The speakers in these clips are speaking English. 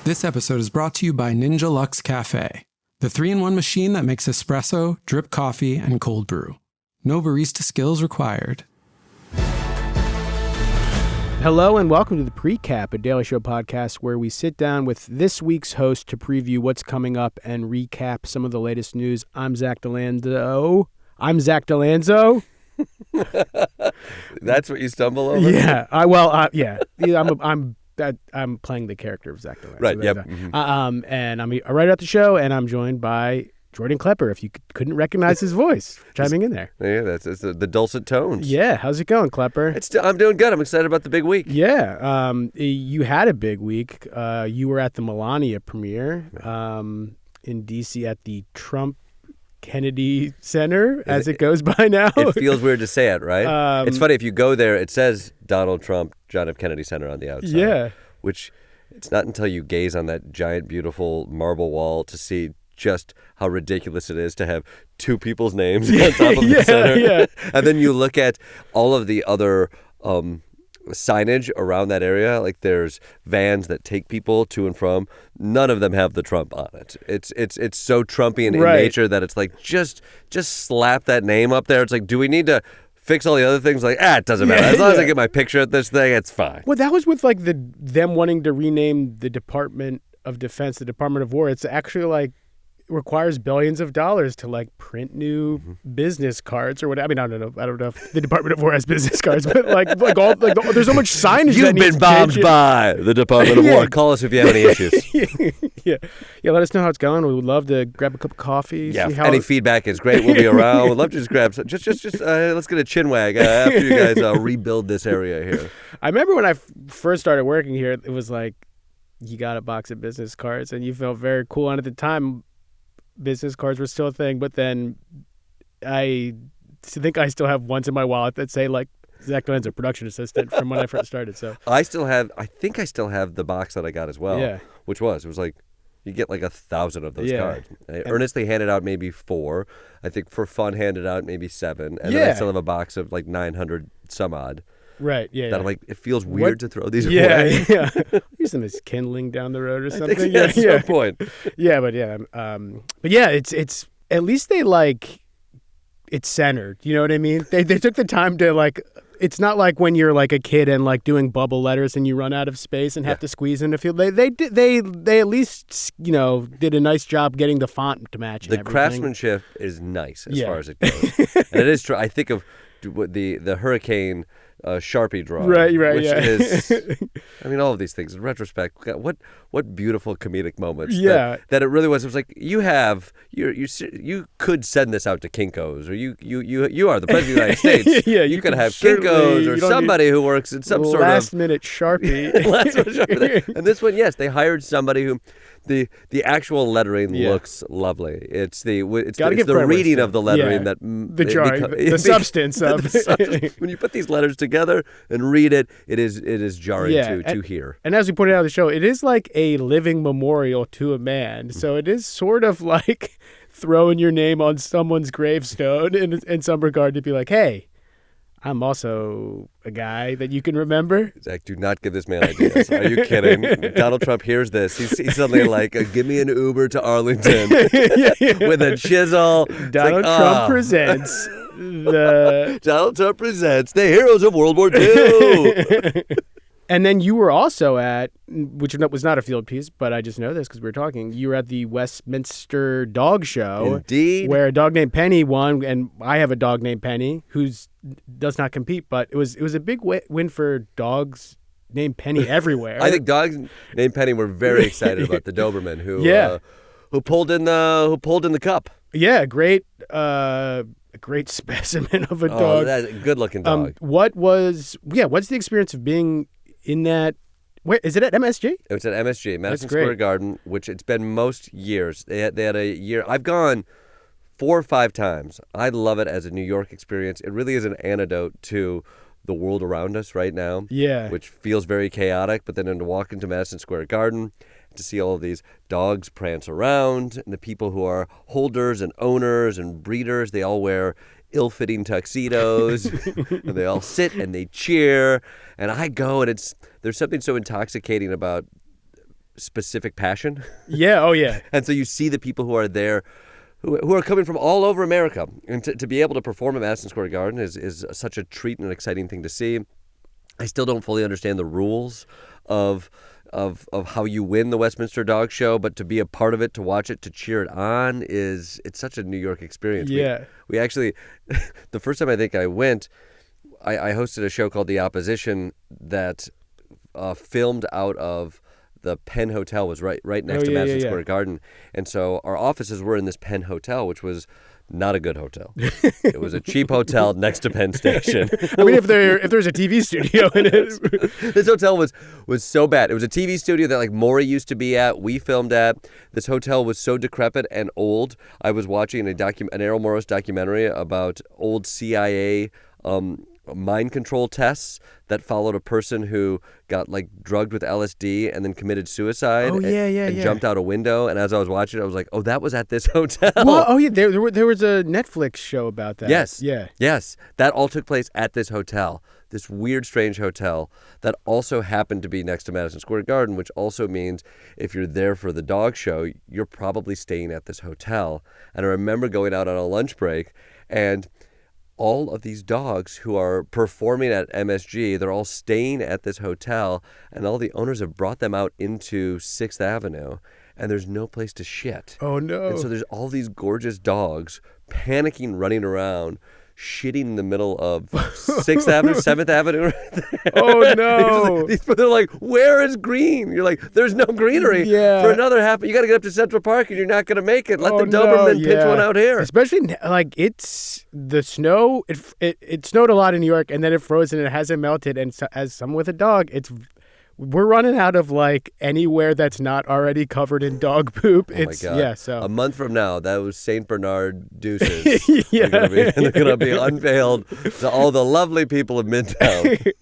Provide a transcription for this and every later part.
This episode is brought to you by Ninja Luxe Cafe, the 3-in-1 machine that makes espresso, drip coffee, and cold brew. No barista skills required. Hello and welcome to the Pre-Cap, a Daily Show podcast where we sit down with this week's host to preview what's coming up and recap some of the latest news. I'm Zach DiLanzo. That's what you stumble over? Yeah. I'm playing the character of Zach DiLanzo. Right, yep. Mm-hmm. And I'm right at the show, and I'm joined by Jordan Klepper, if you couldn't recognize his voice, chiming in there. Yeah, that's the dulcet tones. Yeah, how's it going, Klepper? I'm doing good. I'm excited about the big week. Yeah, you had a big week. You were at the Melania premiere in D.C. at the Trump Kennedy Center, as it goes by now. It feels weird to say it, right? It's funny, if you go there, it says Donald Trump, John F. Kennedy Center on the outside. Yeah. Which, it's not until you gaze on that giant, beautiful marble wall to see just how ridiculous it is to have two people's names on top of the center. Yeah. And then you look at all of the other signage around that area, like there's vans that take people to and from. None of them have the Trump on it. It's so Trumpian in nature that it's like just slap that name up there. It's like, do we need to fix all the other things? Like, it doesn't matter. As long as I get my picture at this thing, it's fine. Well, that was with like them wanting to rename the Department of Defense the Department of War. It's actually like requires billions of dollars to like print new business cards or whatever. I mean, I don't know if the Department of War has business cards, but there's so much signage. You've been bombed by the Department of War. Call us if you have any issues. Yeah. Let us know how it's going. We would love to grab a cup of coffee. Yeah, any feedback is great. We'll be around. We'd love to just grab some. Just let's get a chin wag after you guys rebuild this area here. I remember when I first started working here, it was like you got a box of business cards and you felt very cool. And at the time, business cards were still a thing, but then I think I still have ones in my wallet that say like Zach DiLanzo, production assistant, from when I first started. So I think I still have the box that I got as well. Yeah. It was like you get like 1,000 of those cards. I earnestly handed out maybe 4. I think for fun handed out maybe 7, and then I still have a box of like 900 some odd. Right, yeah. That I'm like, it feels weird to throw these away. Yeah. Use them as kindling down the road or something. That's no point. But it's at least they like it's centered. You know what I mean? They took the time to like. It's not like when you're like a kid and like doing bubble letters and you run out of space and have to squeeze in a field. They at least did a nice job getting the font to match. The craftsmanship is nice as far as it goes, and it is true. I think of the hurricane. Sharpie drawing, which is, I mean, all of these things in retrospect. What beautiful comedic moments. That it really was. It was like you could send this out to Kinko's, or you are the president of the United States. You could have Kinko's or somebody who works in some sort of last minute Sharpie. And this one, yes, they hired somebody who. The actual lettering looks lovely. It's the reading of the lettering that the substance of when you put these letters together and read it, it is jarring to hear. And as we pointed out on the show, it is like a living memorial to a man. So it is sort of like throwing your name on someone's gravestone in some regard to be like, hey, I'm also a guy that you can remember. Zach, do not give this man ideas. Are you kidding? Donald Trump hears this. He's suddenly like, give me an Uber to Arlington with a chisel. Donald Trump presents Donald Trump presents the heroes of World War II. And then you were also at, which was not a field piece, but I just know this because we were talking, you were at the Westminster Dog Show. Indeed. Where a dog named Penny won, and I have a dog named Penny who does not compete, but it was a big win for dogs named Penny everywhere. I think dogs named Penny were very excited about the Doberman who pulled in the cup. Yeah, great specimen of a dog. That's a good-looking dog. What's the experience of being in that? Where is it at MSG? It was at MSG, Madison Square Garden, which it's been most years. They had a year. I've gone 4 or 5 times. I love it as a New York experience. It really is an antidote to the world around us right now. Yeah. Which feels very chaotic, but then to walk into Madison Square Garden, to see all of these dogs prance around, and the people who are holders and owners and breeders, they all wear ill-fitting tuxedos, and they all sit and they cheer. And I go, and there's something so intoxicating about specific passion. Yeah. Oh, yeah. And so you see the people who are there who are coming from all over America. And to be able to perform at Madison Square Garden is such a treat and an exciting thing to see. I still don't fully understand the rules of how you win the Westminster Dog Show, but to be a part of it, to watch it, to cheer it on, it's such a New York experience. Yeah. We actually, the first time I think I went, I hosted a show called The Opposition that filmed out of the Penn Hotel, was right next to Madison Square Garden. And so our offices were in this Penn Hotel, which was not a good hotel. It was a cheap hotel next to Penn Station. I mean, if there's a TV studio in it. This hotel was so bad. It was a TV studio that like Maury used to be at, we filmed at. This hotel was so decrepit and old. I was watching an Errol Morris documentary about old CIA mind control tests that followed a person who got like drugged with LSD and then committed suicide. And jumped out a window. And as I was watching it, I was like, oh, that was at this hotel. Well, oh yeah, there was a Netflix show about that. Yes. Yeah. Yes. That all took place at this hotel. This weird, strange hotel that also happened to be next to Madison Square Garden, which also means if you're there for the dog show, you're probably staying at this hotel. And I remember going out on a lunch break and all of these dogs who are performing at MSG, they're all staying at this hotel, and all the owners have brought them out into 6th Avenue, and there's no place to shit. Oh, no. And so there's all these gorgeous dogs panicking, running around, shitting in the middle of 6th Avenue, 7th Avenue. Right there. Oh, no. They're like, where is green? You're like, there's no greenery for another half. You got to get up to Central Park and you're not going to make it. Let the Doberman pinch one out here. Especially like it's the snow. It snowed a lot in New York and then it froze and it hasn't melted. And so, as someone with a dog, we're running out of like anywhere that's not already covered in dog poop. Oh my God. Yeah, so a month from now, that was St. Bernard deuces. Yeah. They're going to be unveiled to all the lovely people of Midtown.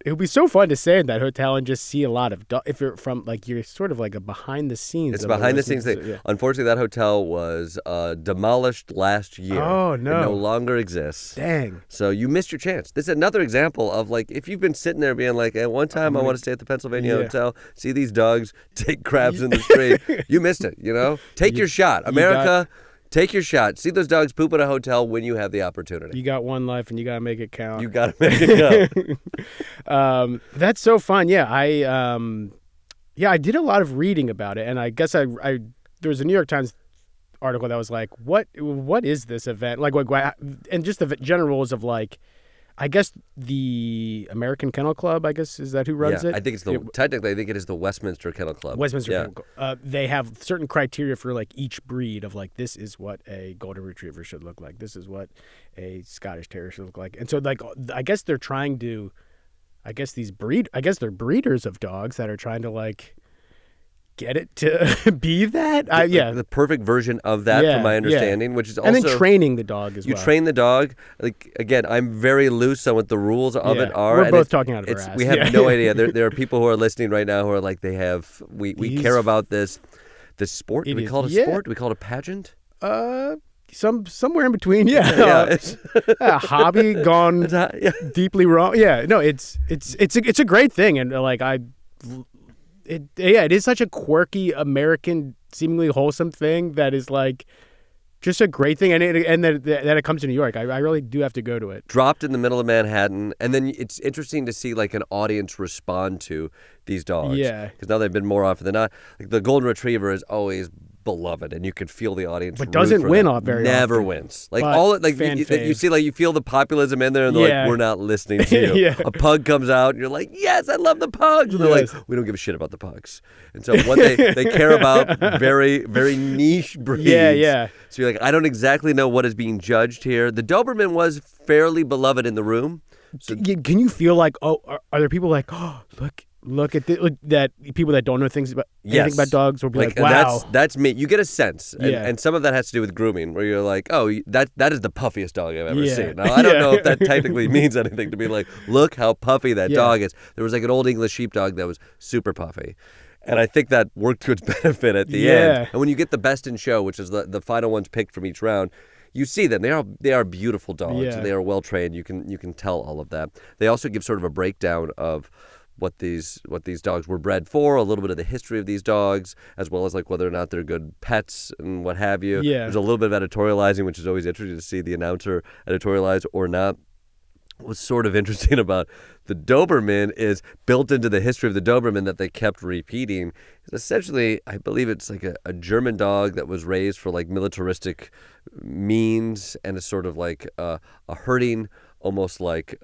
It would be so fun to stay in that hotel and just see a lot of dogs. If you're from like, you're sort of like a behind the scenes. It's behind the scenes thing. Yeah. Unfortunately, that hotel was demolished last year. Oh, no. It no longer exists. Dang. So you missed your chance. This is another example of like, if you've been sitting there being like, at one time I want to stay at the Pennsylvania Hotel, see these dogs take crabs in the street. You missed it, Take your shot. America, take your shot. See those dogs poop at a hotel when you have the opportunity. You got one life and you got to make it count. You got to make it count. That's so fun. Yeah, I did a lot of reading about it, and I guess I there was a New York Times article that was like, what is this event? Like, and just the general rules of like, I guess the American Kennel Club, is that who runs it? I think technically, I think it is the Westminster Kennel Club. Kennel Club. They have certain criteria for like each breed of like, this is what a Golden Retriever should look like. This is what a Scottish Terrier should look like. And so like, I guess they're trying to, they're breeders of dogs that are trying to like, get it to be that. The perfect version of that, from my understanding, which is also... And then training the dog as well. You train the dog. Like, again, I'm very loose on what the rules of it are. We're both talking out of our ass. We have no idea. There are people who are listening right now who are like, we care about this sport. Do we call it a sport? Do we call it a pageant? Somewhere in between, a hobby gone deeply wrong. Yeah, no, it's a great thing, and like it is such a quirky American, seemingly wholesome thing that is like just a great thing, and that it comes to New York. I really do have to go to it. Dropped in the middle of Manhattan, and then it's interesting to see like an audience respond to these dogs. Yeah, because now they've been more often than not. Like the Golden Retriever is always beloved, and you can feel the audience. But doesn't win off very often. Never wins. Like you see, like you feel the populism in there, and they're like, we're not listening to you. A pug comes out, and you're like, yes, I love the pugs, and they're like, we don't give a shit about the pugs. And so what they care about, very very niche breeds. Yeah. So you're like, I don't exactly know what is being judged here. The Doberman was fairly beloved in the room. So, can you feel like, are there people like, oh, look at that people that don't know anything about dogs will be like wow. That's me. You get a sense. And some of that has to do with grooming, where you're like, oh, that is the puffiest dog I've ever seen. Now, I don't know if that technically means anything to be like, look how puffy that dog is. There was like an old English sheepdog that was super puffy. And I think that worked to its benefit at the end. And when you get the best in show, which is the final ones picked from each round, you see them. They are beautiful dogs, and they are well trained. You can tell all of that. They also give sort of a breakdown of what these dogs were bred for, a little bit of the history of these dogs, as well as like whether or not they're good pets and what have you. Yeah. There's a little bit of editorializing, which is always interesting to see the announcer editorialize or not. What's sort of interesting about the Doberman is built into the history of the Doberman that they kept repeating. Essentially, I believe it's like a German dog that was raised for like militaristic means and is sort of like a herding, almost like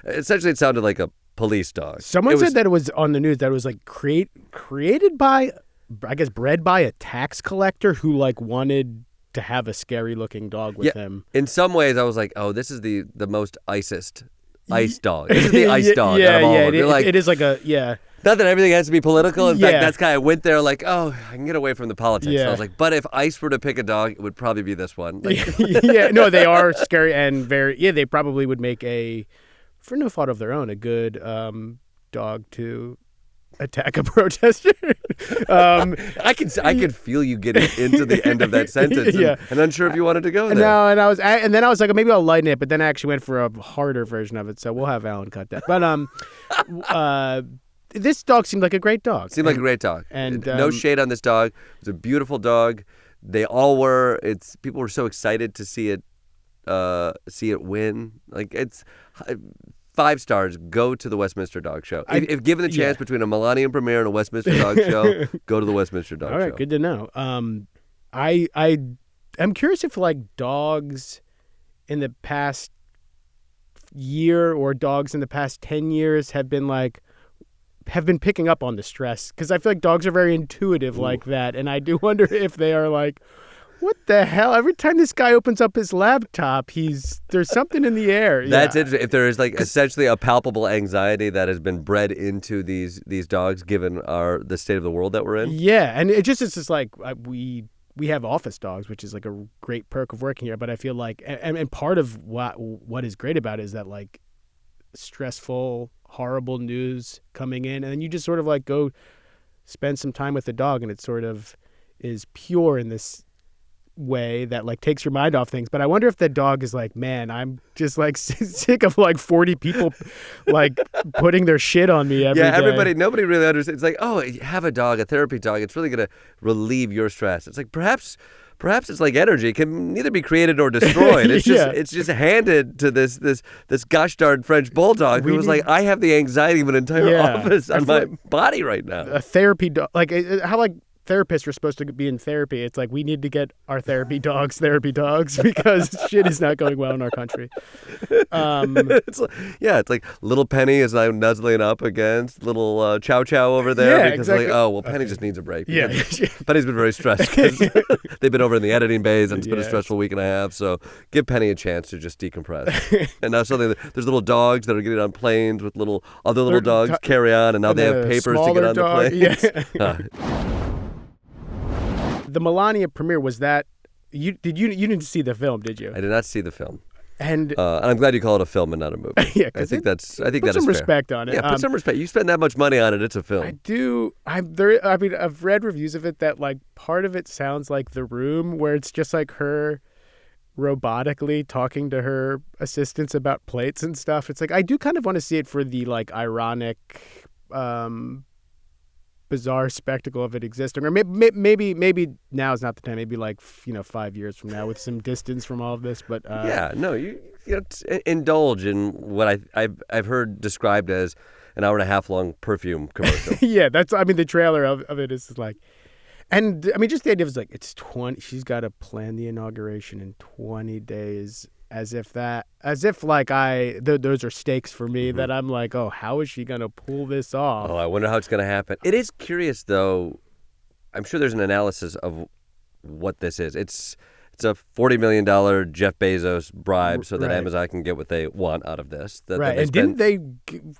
essentially it sounded like a police dog. Someone said that it was on the news that it was like created by, I guess, bred by a tax collector who like wanted to have a scary looking dog with him. In some ways, I was like, oh, this is the most ice dog. This is the ice dog out of all of them. It is like a, Not that everything has to be political. In fact, that's kind of went there like, oh, I can get away from the politics. Yeah. So I was like, but if ICE were to pick a dog, it would probably be this one. Like, no, they are scary and very, they probably would make for no fault of their own, a good dog to attack a protester. I could feel you getting into the end of that sentence and unsure if you wanted to go there. No, and then I was like, maybe I'll lighten it, but then I actually went for a harder version of it, so we'll have Alan cut that. But this dog seemed like a great dog. Like a great dog. And no shade on this dog. It was a beautiful dog. They all were. People were so excited to see it win. Like it's 5 stars. Go to the Westminster Dog Show. If given the chance between a Melania premiere and a Westminster Dog Show, go to the Westminster Dog Show. All right, good to know. I'm curious if like dogs in the past year or dogs in the past 10 years have been picking up on the stress, because I feel like dogs are very intuitive like that, and I do wonder if they are like, what the hell? Every time this guy opens up his laptop, there's something in the air. That's interesting. If there is like essentially a palpable anxiety that has been bred into these dogs, given the state of the world that we're in. Yeah, and it's just like we have office dogs, which is like a great perk of working here. But I feel like, and part of what is great about it is that like stressful, horrible news coming in, and then you just sort of like go spend some time with the dog, and it sort of is pure in this way that like takes your mind off things. But I wonder if the dog is like, man, I'm just like sick of like 40 people like putting their shit on me every day. Nobody really understands. It's like, oh, you have a dog, a therapy dog. It's really going to relieve your stress. It's like perhaps it's like energy. It can neither be created or destroyed. It's just handed to this gosh darn French bulldog who was like, I have the anxiety of an entire office on my body right now. A therapy dog, like how like therapists are supposed to be in therapy. It's like we need to get our therapy dogs because shit is not going well in our country. It's like little Penny is like nuzzling up against little Chow Chow over there because like, oh well, Penny just needs a break. Yeah, Penny's been very stressed because they've been over in the editing bays and it's been a stressful week and a half. So give Penny a chance to just decompress. And now suddenly there's little dogs that are getting on planes with other little dogs carry on, and now they have papers to get on the plane. Yeah. The Melania premiere, was that you didn't see the film, did you? I did not see the film. And I'm glad you call it a film and not a movie. I think that is fair. Put some respect on it. Yeah, put some respect. You spend that much money on it, it's a film. I do. I've read reviews of it that like part of it sounds like The Room, where it's just like her robotically talking to her assistants about plates and stuff. It's like I do kind of want to see it for the like ironic bizarre spectacle of it existing, or maybe now is not the time. Maybe like 5 years from now, with some distance from all of this. But you indulge in what I've heard described as an hour and a half long perfume commercial. The trailer of it is like, and I mean just the idea is like it's 20. She's got to plan the inauguration in 20 days. As if like those are stakes for me, that I'm like, oh, how is she going to pull this off? Oh, I wonder how it's going to happen. It is curious, though. I'm sure there's an analysis of what this is. It's a $40 million Jeff Bezos bribe so that Amazon can get what they want out of this. And didn't they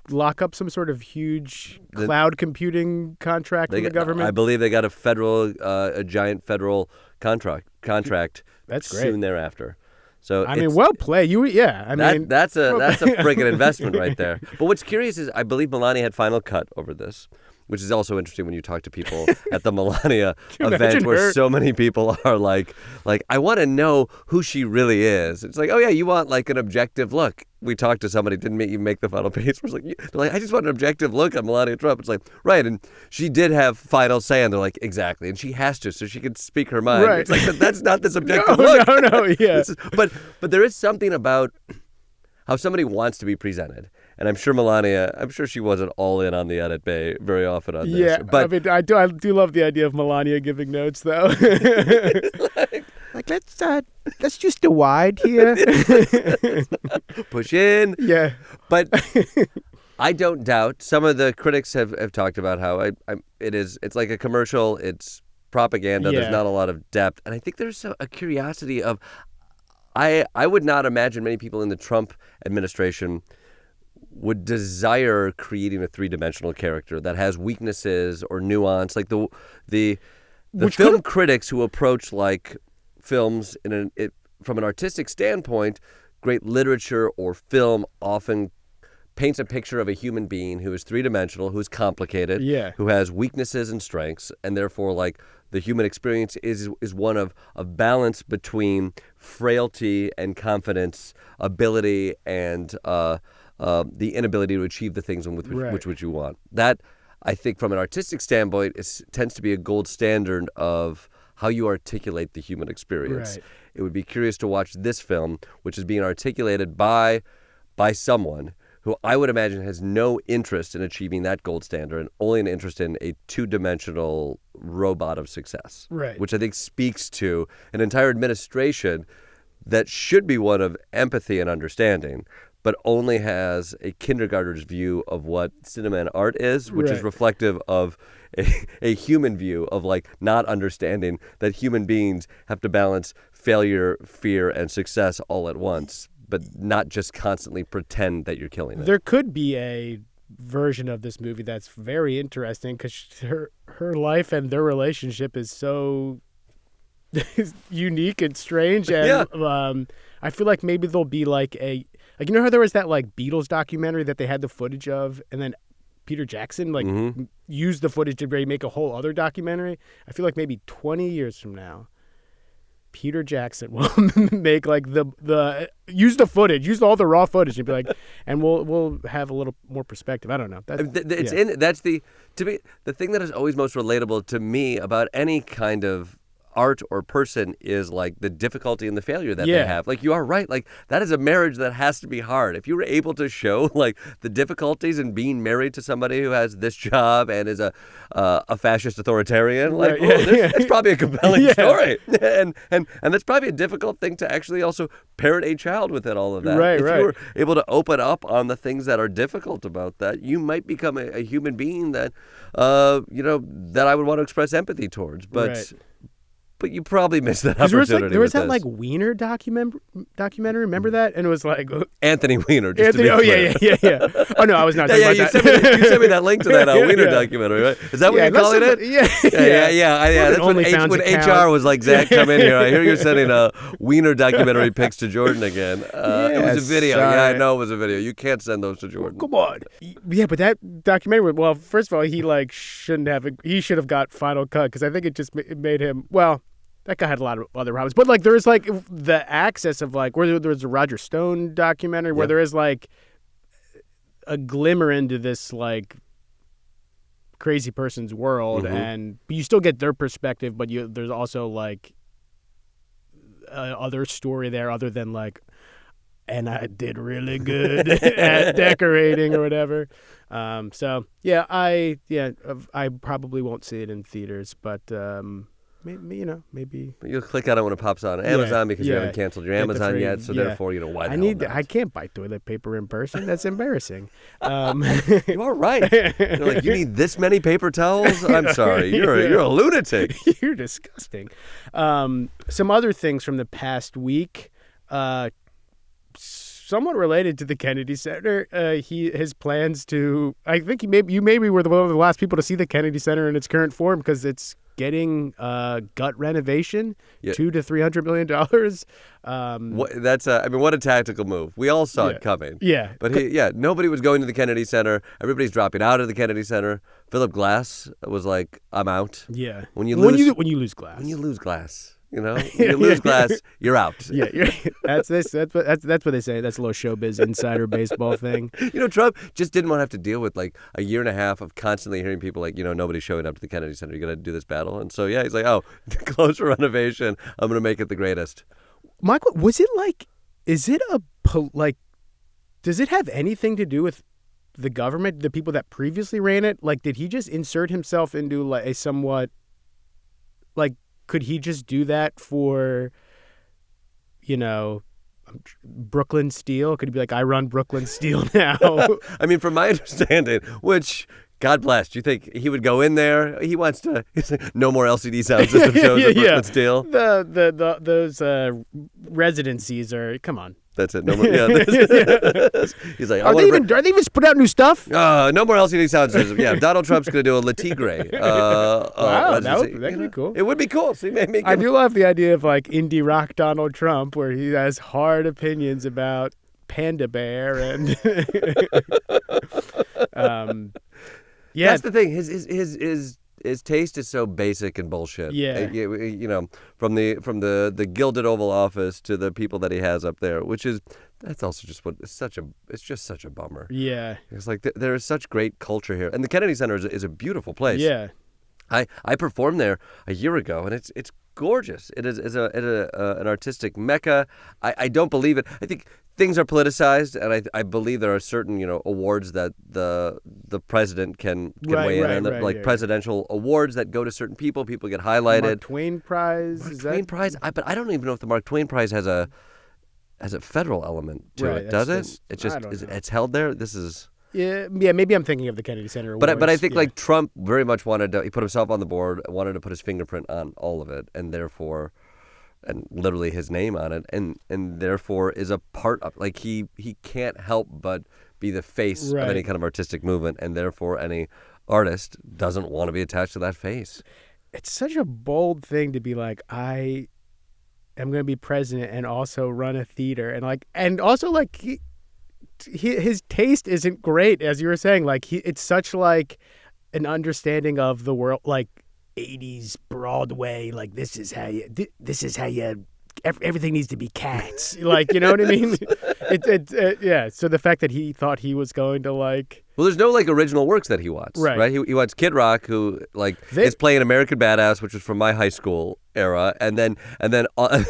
lock up some sort of huge cloud computing contract from the government? I believe they got a giant federal contract. That's great. Soon thereafter. So well played. That's a freaking investment right there. But what's curious is I believe Melania had final cut over this, which is also interesting when you talk to people at the Melania event where so many people are like, I want to know who she really is. It's like, oh yeah, you want like an objective look. We talked to somebody, didn't you make the final page? They're like, I just want an objective look on Melania Trump. It's like, right, and she did have final say, and they're like, exactly, and she has to, so she can speak her mind. Right. It's like, but that's not this objective look. No, yeah. But there is something about how somebody wants to be presented. And I'm sure she wasn't all in on the edit bay very often on this. Yeah, but I mean, I do love the idea of Melania giving notes, though. Let's just do wide here. Push in. Yeah. But I don't doubt some of the critics have talked about how it's like a commercial. It's propaganda. Yeah. There's not a lot of depth. And I think there's a curiosity of, I would not imagine many people in the Trump administration would desire creating a three-dimensional character that has weaknesses or nuance. Like the film critics who approach like films from an artistic standpoint, great literature or film often paints a picture of a human being who is three-dimensional, who's complicated, who has weaknesses and strengths, and therefore like the human experience is one of balance between frailty and confidence, ability and the inability to achieve the things which you want. That, I think, from an artistic standpoint, tends to be a gold standard of how you articulate the human experience. Right. It would be curious to watch this film, which is being articulated by someone who I would imagine has no interest in achieving that gold standard and only an interest in a two-dimensional robot of success. Right. Which I think speaks to an entire administration that should be one of empathy and understanding, but only has a kindergartner's view of what cinema and art is, which is reflective of a human view of like not understanding that human beings have to balance failure, fear, and success all at once, but not just constantly pretend that you're killing it. There could be a version of this movie that's very interesting because her life and their relationship is so unique and strange, and I feel like maybe there'll be like you know how there was that like Beatles documentary that they had the footage of, and then Peter Jackson used the footage to make a whole other documentary. I feel like maybe 20 years from now, Peter Jackson will make like use the footage, use all the raw footage, and be like, and we'll have a little more perspective. I don't know. That's the thing that is always most relatable to me about any kind of art or person is like the difficulty and the failure that they have. Like, you are right. Like, that is a marriage that has to be hard. If you were able to show like the difficulties in being married to somebody who has this job and is a fascist authoritarian, like, it's probably a compelling story. And that's probably a difficult thing to actually also parent a child within all of that. If you were able to open up on the things that are difficult about that, you might become a human being that that I would want to express empathy towards. But you probably missed that opportunity. There was that like Weiner documentary. Remember that? And it was like Anthony Weiner. Yeah. Oh no, I was not. Talking about that. You sent me that link to that Weiner documentary, right? Is that what you're calling it? Yeah. That's when HR was like, Zach, come in here. I hear you're sending Weiner documentary pics to Jordan again. It was a video. Sorry. Yeah, I know it was a video. You can't send those to Jordan. Come on. Yeah, but that documentary. Well, first of all, he like shouldn't have. He should have got final cut because I think it made him well. That guy had a lot of other problems. But, like, there's, like, the access of, like, where there's a Roger Stone documentary where there is, like, a glimmer into this, like, crazy person's world. And you still get their perspective, but there's also, like, other story there other than, like, and I did really good at decorating or whatever. So, I probably won't see it in theaters, but... Maybe you'll click on it when it pops on Amazon because you haven't canceled your Amazon yet. So therefore, why the hell not? I can't buy toilet paper in person. That's embarrassing. You are right. You're like, you need this many paper towels? I'm sorry, you're a lunatic. You're disgusting. Some other things from the past week. Somewhat related to the Kennedy Center, his plans to. I think you maybe were one of the last people to see the Kennedy Center in its current form because it's getting gut renovation, Yeah. $200 to $300 million. What a tactical move. We all saw it coming. Yeah. But nobody was going to the Kennedy Center. Everybody's dropping out of the Kennedy Center. Philip Glass was like, I'm out. Yeah. When you lose glass. When you lose glass. When you lose glass, you're out. Yeah, that's what they say. That's a little showbiz insider baseball thing. Trump just didn't want to have to deal with like a year and a half of constantly hearing people like, nobody's showing up to the Kennedy Center. You're going to do this battle. And so, he's like, oh, close for renovation. I'm going to make it the greatest. Michael, does it have anything to do with the government, the people that previously ran it? Like, did he just insert himself into like a somewhat, like, could he just do that for, Brooklyn Steel? Could he be like, I run Brooklyn Steel now? I mean, from my understanding, which, God bless, do you think he would go in there? He's like, no more LCD sound system shows at Brooklyn Steel. Those residencies are, come on. That's it. No more. Yeah. He's like, are they even put out new stuff? No more LCD sound system. Yeah, Donald Trump's going to do a Le Tigre. Wow, that'd be cool. It would be cool. So I do love the idea of like indie rock Donald Trump, where he has hard opinions about Panda Bear and. That's the thing. His taste is so basic and bullshit. Yeah. From the gilded Oval Office to the people that he has up there, that's also just it's just such a bummer. Yeah. It's like there is such great culture here, and the Kennedy Center is a beautiful place. Yeah. I performed there a year ago, and it's gorgeous. It is an artistic mecca. I don't believe it. I think things are politicized, and I believe there are certain awards that the president can weigh in on, presidential awards that go to certain people. People get highlighted. Mark Twain Prize. Prize. But I don't even know if the Mark Twain Prize has a federal element to it. Does it? It's held there. This is. Yeah, maybe I'm thinking of the Kennedy Center Awards. But I think like Trump very much wanted to. He put himself on the board, wanted to put his fingerprint on all of it, and therefore, and literally his name on it, and therefore is a part of. Like he can't help but be the face of any kind of artistic movement, and therefore any artist doesn't want to be attached to that face. It's such a bold thing to be like, I am going to be president and also run a theater, and also his taste isn't great, as you were saying. Like it's such like an understanding of the world, like 80s Broadway. Like this is how you. Everything needs to be cats. Like, you know what I mean? Yeah. So the fact that he thought he was going to like. Well, there's no like original works that he wants, right? He wants Kid Rock, who is playing American Badass, which was from my high school era, and then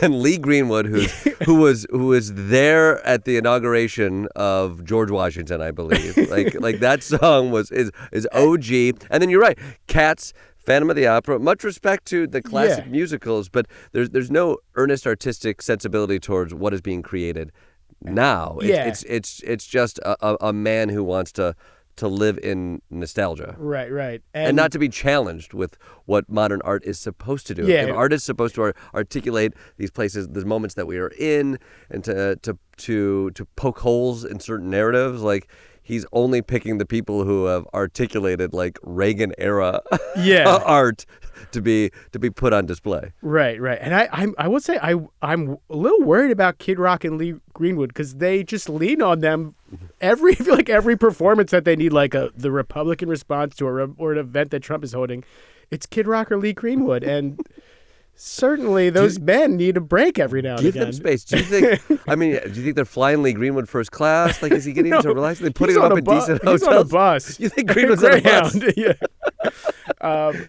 Lee Greenwood, who was there at the inauguration of George Washington, I believe. like that song is OG, and then you're right, Cats. Phantom of the Opera, much respect to the classic musicals, but there's no earnest artistic sensibility towards what is being created now. It's just a man who wants to live in nostalgia. Right. And not to be challenged with what modern art is supposed to do. Yeah. If art is supposed to articulate these places, the moments that we are in, and to poke holes in certain narratives, like he's only picking the people who have articulated like Reagan era art to be put on display. Right. And I would say I'm a little worried about Kid Rock and Lee Greenwood, because they just lean on them every performance that they need, like the Republican response to or an event that Trump is holding. It's Kid Rock or Lee Greenwood, and certainly those men need a break every now and again. Give them space. Do you think they're flying Lee Greenwood first class? Like, is he getting to relax? Are they putting him up in decent hotels? He's on a bus. You think Greenwood's on a bus? Yeah.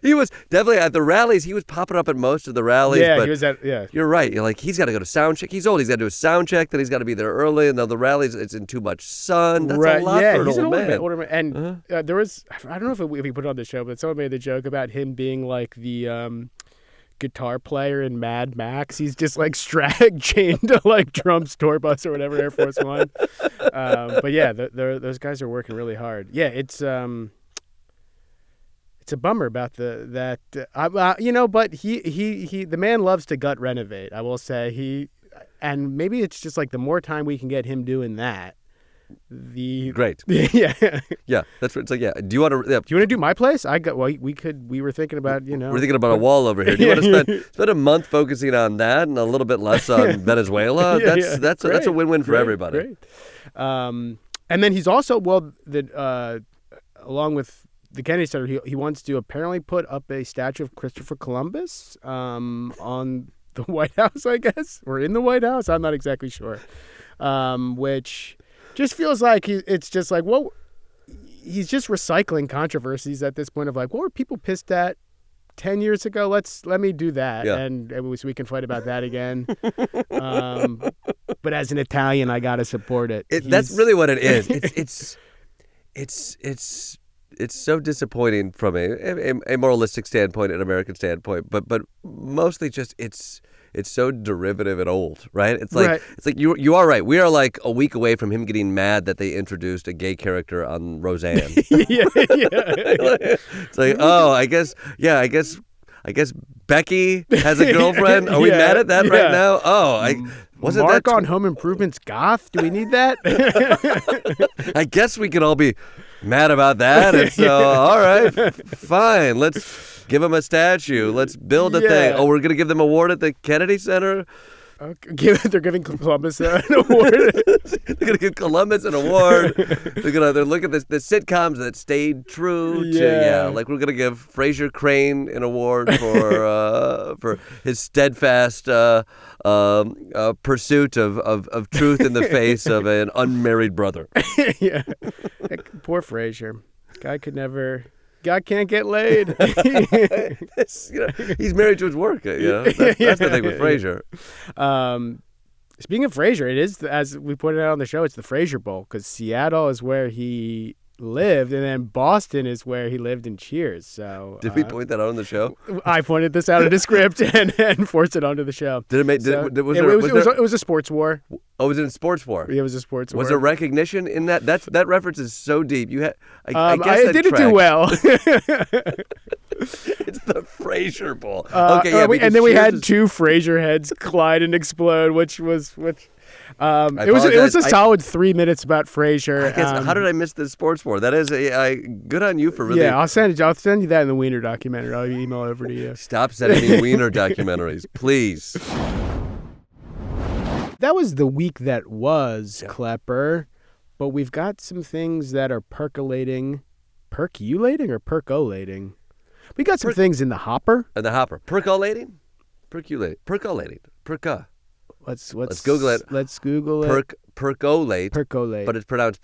He was definitely at the rallies. He was popping up at most of the rallies. Yeah, but he was at. Yeah, you're right. You're like, he's got to go to sound check. He's old. He's got to do a sound check. Then he's got to be there early. And then the rallies, it's in too much sun. That's a lot for an he's old an man. older man. And there was, I don't know if we put it on the show, but someone made the joke about him being like the guitar player in Mad Max. He's just like chained to like Trump's tour bus or whatever, Air Force One. But yeah, those guys are working really hard. Yeah, it's a bummer about but he the man loves to gut renovate. I will say and maybe it's just like the more time we can get him doing that, Great. Yeah. Yeah, that's what it's like. Yeah. Do you want to? Yeah. Do you want to do my place? We were thinking about, We're thinking about a wall over here. Do you want to spend a month focusing on that and a little bit less on Venezuela? That's a win-win for everybody. Great. And then he's also along with the Kennedy Center, he wants to apparently put up a statue of Christopher Columbus on the White House, I guess, or in the White House. I'm not exactly sure. Which just feels like it's just like, well, he's just recycling controversies at this point of like, what were people pissed at 10 years ago? Let me do that, and so we can fight about that again. But as an Italian, I gotta support it. That's really what it is. It's so disappointing from a moralistic standpoint, an American standpoint, but mostly just it's so derivative and old, right? It's like you are right. We are like a week away from him getting mad that they introduced a gay character on Roseanne. Yeah. It's like, oh, I guess Becky has a girlfriend. Are we mad at that right now? Oh, wasn't Mark that on Home Improvement's goth? Do we need that? I guess we could all be mad about that. And so, all right, fine. Let's give him a statue. Let's build a thing. Oh, we're going to give them an award at the Kennedy Center? Okay. They're giving Columbus an award. They're going to give Columbus an award. They're looking at the sitcoms that stayed true to, like we're going to give Fraser Crane an award for his steadfast pursuit of truth in the face of an unmarried brother. Yeah. Poor Fraser. Guy can't get laid. He's married to his work. That's the thing with Fraser. Speaking of Fraser, it is, as we pointed out on the show, it's the Fraser Bowl, because Seattle is where he lived, and then Boston is where he lived in Cheers. So did we point that out on the show? I pointed this out in the script and forced it onto the show. Did it make? It was a sports war. Oh, was it a sports war? Yeah, it was a sports war. Was there recognition in that? That reference is so deep. You had. I guess I didn't do well. It's the Fraser Bowl. And then we had two Fraser heads collide and explode, which it was a solid 3 minutes about Fraser. How did I miss the sports war? That is good on you for really. Yeah, I'll send you that in the Wiener documentary. I'll email over to you. Stop sending me Wiener documentaries, please. That was the week that was, Klepper, but we've got some things that are percolating. Percolating or percolating? We got some things in the hopper. In the hopper. Percolating? Percolating. Perca. Let's Google it. Let's Google it. Percolate. Percolate. But it's pronounced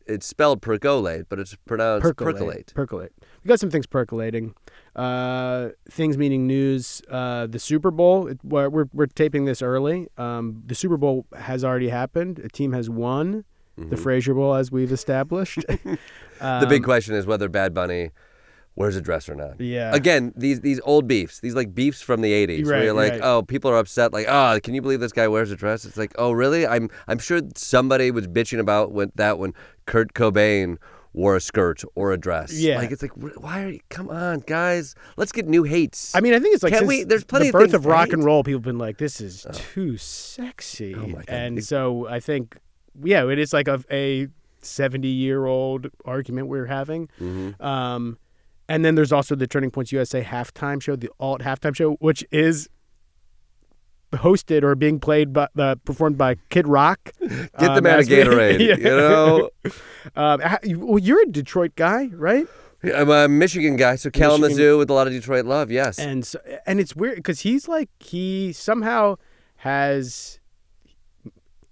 it's spelled percolate, but it's pronounced percolate. Percolate. We got some things percolating. Things meaning news. The Super Bowl. We're taping this early. The Super Bowl has already happened. A team has won. Mm-hmm. The Fraser Bowl, as we've established. The big question is whether Bad Bunny wears a dress or not. Yeah. Again, these old beefs, these like beefs from the 80s, where you're like, oh, people are upset, like, oh, can you believe this guy wears a dress? It's like, oh, really? I'm sure somebody was bitching about when Kurt Cobain wore a skirt or a dress. Yeah. Like, it's like, why are you? Come on, guys, let's get new hates. I mean, I think it's like there's plenty the of birth things of rock and roll. People have been like, this is too sexy. Oh my God. And so I think, it is like a 70-year-old argument we're having. Mm-hmm. And then there's also the Turning Points USA halftime show, the alt halftime show, which is hosted or being performed by Kid Rock. Get the man a Gatorade, Well, you're a Detroit guy, right? I'm a Michigan guy, so Kalamazoo with a lot of Detroit love, yes. And it's weird because he somehow has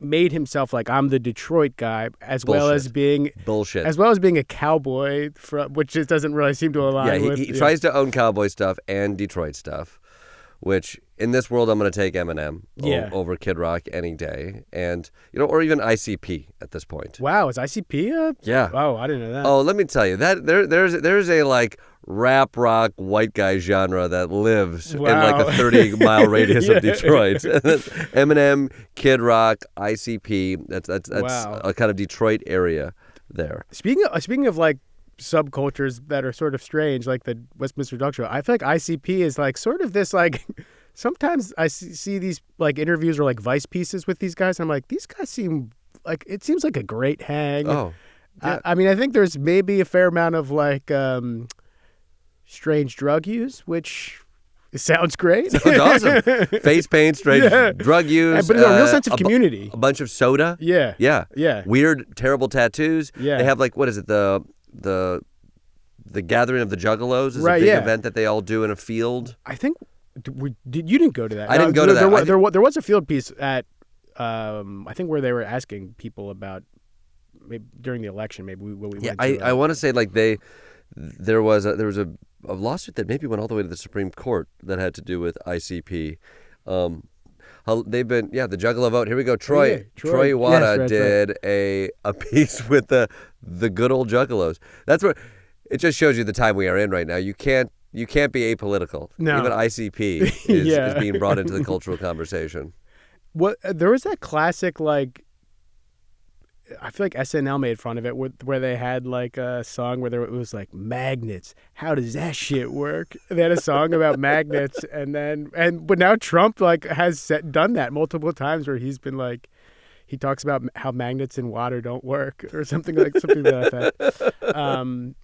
made himself like, I'm the Detroit guy, as well as being a cowboy, which just doesn't really seem to align with. He tries to own cowboy stuff and Detroit stuff, which in this world I'm going to take Eminem over Kid Rock any day, and or even ICP at this point. Wow, is ICP? Yeah. Oh, I didn't know that. Oh, let me tell you that there's a like rap rock white guy genre that lives in like a 30-mile radius of Detroit. Eminem, Kid Rock, ICP. That's a kind of Detroit area there. Speaking of like subcultures that are sort of strange, like the Westminster Dog Show, I feel like ICP is like sort of this like. Sometimes I see these like interviews or like Vice pieces with these guys, and I'm like, these guys seem like it seems like a great hang. Oh, yeah. I mean, I think there's maybe a fair amount of like strange drug use, which sounds great. Sounds awesome. Face paint, strange drug use, but a real sense of community. A bunch of soda. Yeah. Weird, terrible tattoos. Yeah. They have like, what is it? The Gathering of the Juggalos is a big event that they all do in a field. I think you didn't go to that. I didn't go to that. There was a field piece at I think where they were asking people about maybe during the election. Maybe we went to I want to say like there was a lawsuit that maybe went all the way to the Supreme Court that had to do with ICP. They've been the Juggalo vote. Here we go. Troy Iwata did a piece with the good old Juggalos. That's where it just shows you the time we are in right now. You can't be apolitical. No. Even ICP is being brought into the cultural conversation. What there was that classic like. I feel like SNL made fun of it where they had like a song where it was like magnets. How does that shit work? They had a song about magnets, but now Trump like has done that multiple times where he's been like, he talks about how magnets in water don't work or something like that.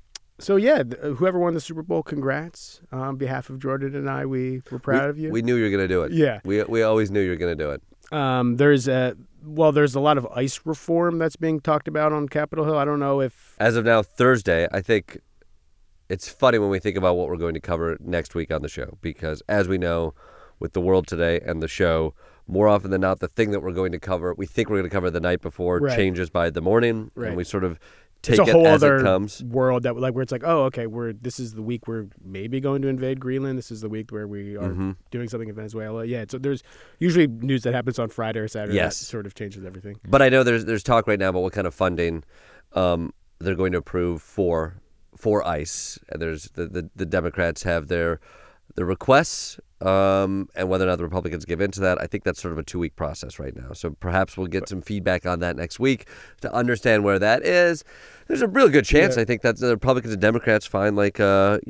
So yeah, whoever won the Super Bowl, congrats on behalf of Jordan and I. We're proud of you. We knew you were going to do it. Yeah, we always knew you were going to do it. There's a lot of ICE reform that's being talked about on Capitol Hill. I don't know if... As of now, Thursday, I think it's funny when we think about what we're going to cover next week on the show, because as we know, with the world today and the show, more often than not, the thing that we're going to cover, we think we're going to cover the night before, changes by the morning, and we sort of take it as it comes. World that like where it's like, oh, okay, this is the week we're maybe going to invade Greenland. This is the week where we are doing something in Venezuela. Yeah, so there's usually news that happens on Friday or Saturday that sort of changes everything. But I know there's talk right now about what kind of funding they're going to approve for ICE. And there's the Democrats have their requests, and whether or not the Republicans give into that, I think that's sort of a 2-week process right now. So perhaps we'll get some feedback on that next week to understand where that is. There's a real good chance, I think, that the Republicans and Democrats find like a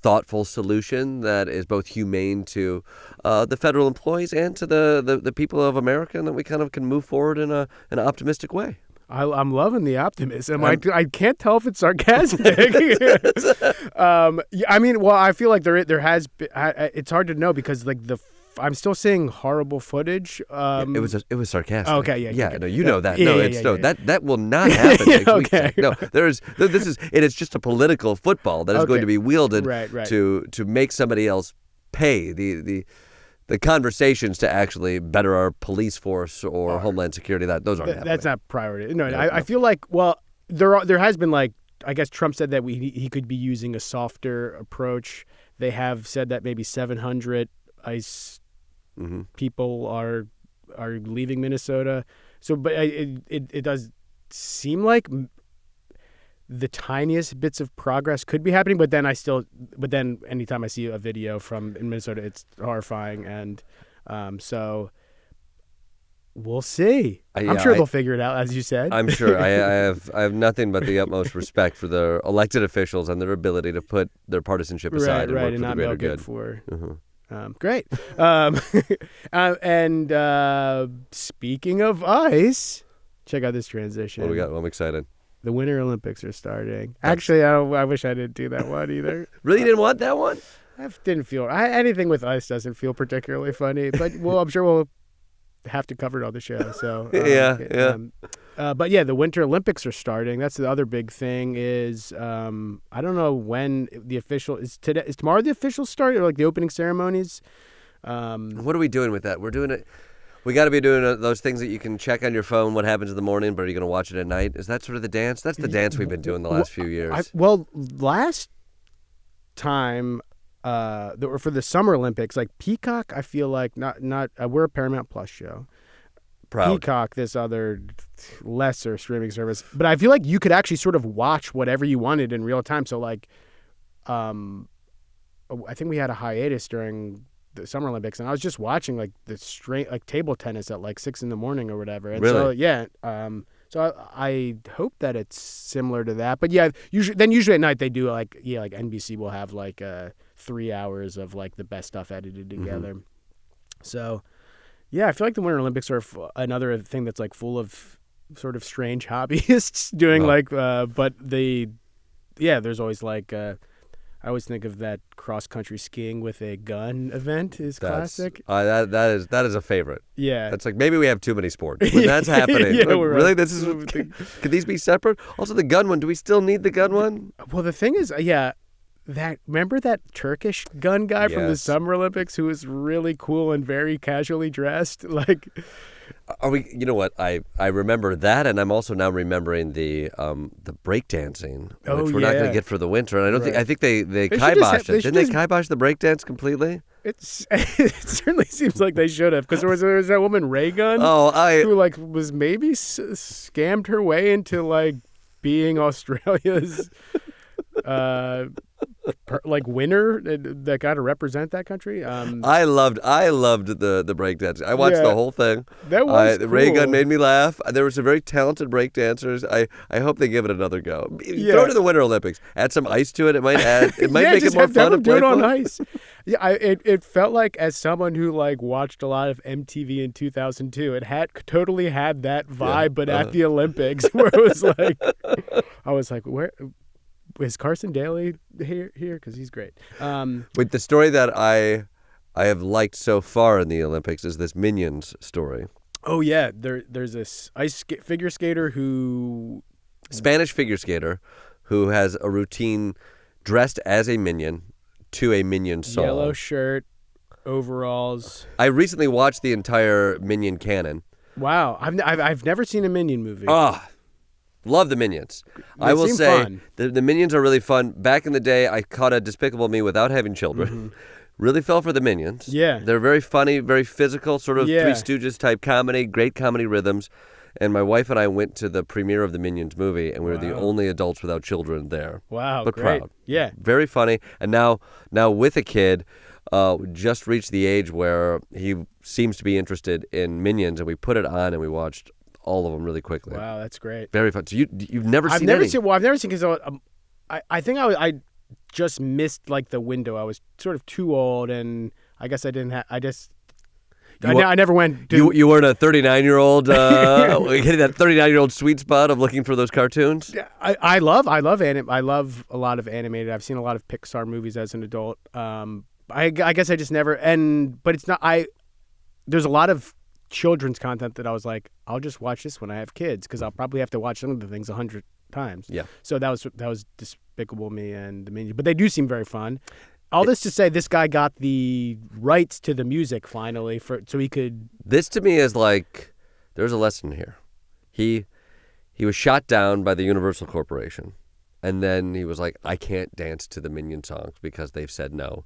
thoughtful solution that is both humane to the federal employees and to the people of America, and that we kind of can move forward in an optimistic way. I'm loving the optimism. I can't tell if it's sarcastic. I mean, well, I feel like there has been, it's hard to know because like I'm still seeing horrible footage. It was sarcastic. Okay, yeah. No, you know that. That will not happen next week. No, it's just a political football that is going to be wielded to make somebody else pay the conversations to actually better our police force or Homeland Security. Those aren't happening. That's not priority. No, I feel like, well, there has been like, I guess Trump said that he could be using a softer approach. They have said that maybe 700 ICE people are leaving Minnesota. So, but it does seem like the tiniest bits of progress could be happening, but then anytime I see a video from in Minnesota, it's horrifying, and so we'll see. I'm sure they'll figure it out, as you said. I'm sure. I have nothing but the utmost respect for the elected officials and their ability to put their partisanship aside and work for the greater good. Great. And speaking of ICE, check out this transition. What do we got? Well, I'm excited. The Winter Olympics are starting. Actually, I wish I didn't do that one either. Really didn't want that one? I didn't feel... anything with ICE doesn't feel particularly funny, but I'm sure we'll have to cover it on the show. So but yeah, the Winter Olympics are starting. That's the other big thing is, I don't know when the official... Is tomorrow the official start, or like the opening ceremonies? What are we doing with that? We're doing it... We got to be doing those things that you can check on your phone what happens in the morning, but are you going to watch it at night? Is that sort of the dance? That's the dance we've been doing the last few years. Last time for the Summer Olympics, like Peacock, I feel like not we're a Paramount Plus show. Proud. Peacock, this other lesser streaming service, but I feel like you could actually sort of watch whatever you wanted in real time. So like, I think we had a hiatus during the Summer Olympics, and I was just watching like table tennis at like 6 a.m. or whatever. And really? So I hope that it's similar to that. But yeah, usually at night they do like NBC will have like 3 hours of like the best stuff edited together. So yeah, I feel like the Winter Olympics are another thing that's like full of sort of strange hobbyists doing but there's always like I always think of that cross-country skiing with a gun event is classic. That is a favorite. Yeah. That's like, maybe we have too many sports. When that's happening. Yeah, really? This is could these be separate? Also, the gun one, do we still need the gun one? Well, the thing is, remember that Turkish gun guy from the Summer Olympics who was really cool and very casually dressed? Like, are we? You know what? I remember that, and I'm also now remembering the breakdancing, which we're not going to get for the winter. And I don't think I think they kiboshed it. Didn't they kibosh the breakdance completely? It certainly seems like they should have, because there was that woman Raygun who like was maybe scammed her way into like being Australia's like winner that got to represent that country. I loved the breakdancing. I watched the whole thing. That was cool. Raygun made me laugh. There were some very talented breakdancers. I hope they give it another go. Throw it to the Winter Olympics. Add some ice to it. It might add. It might make it more fun to play. Do it on ice. Yeah, it felt like, as someone who like watched a lot of MTV in 2002, it totally had that vibe, but at the Olympics, where it was like, I was like, where is Carson Daly here? Because he's great. Wait, the story that I have liked so far in the Olympics is this Minions story. Oh yeah, there's this figure skater Spanish figure skater who has a routine dressed as a minion to a Minion song. Yellow shirt, overalls. I recently watched the entire Minion canon. Wow, I've never seen a Minion movie. Love the Minions. I will say the Minions are really fun. Back in the day, I caught a Despicable Me without having children. Mm-hmm. Really fell for the Minions. Yeah. They're very funny, very physical, sort of Three Stooges type comedy, great comedy rhythms. And my wife and I went to the premiere of the Minions movie, and we were the only adults without children there. Wow, but great. Proud. Yeah. Very funny. And now with a kid, just reached the age where he seems to be interested in Minions, and we put it on and we watched all of them really quickly. Wow, that's great. Very fun. So you've never seen any? I've never seen, because I think I just missed like the window. I was sort of too old, and I guess I didn't have. I never went. You weren't a 39-year-old hitting that 39-year-old sweet spot of looking for those cartoons. Yeah, I love I love a lot of animated. I've seen a lot of Pixar movies as an adult. I guess I just never. But it's not. There's a lot of children's content that I was like, I'll just watch this when I have kids, because I'll probably have to watch some of the things 100 times. Yeah. So that was Despicable Me and the Minions, but they do seem very fun. All this to say, this guy got the rights to the music finally, so he could. This to me is like, there's a lesson here. He was shot down by the Universal Corporation, and then he was like, I can't dance to the Minion songs because they've said no,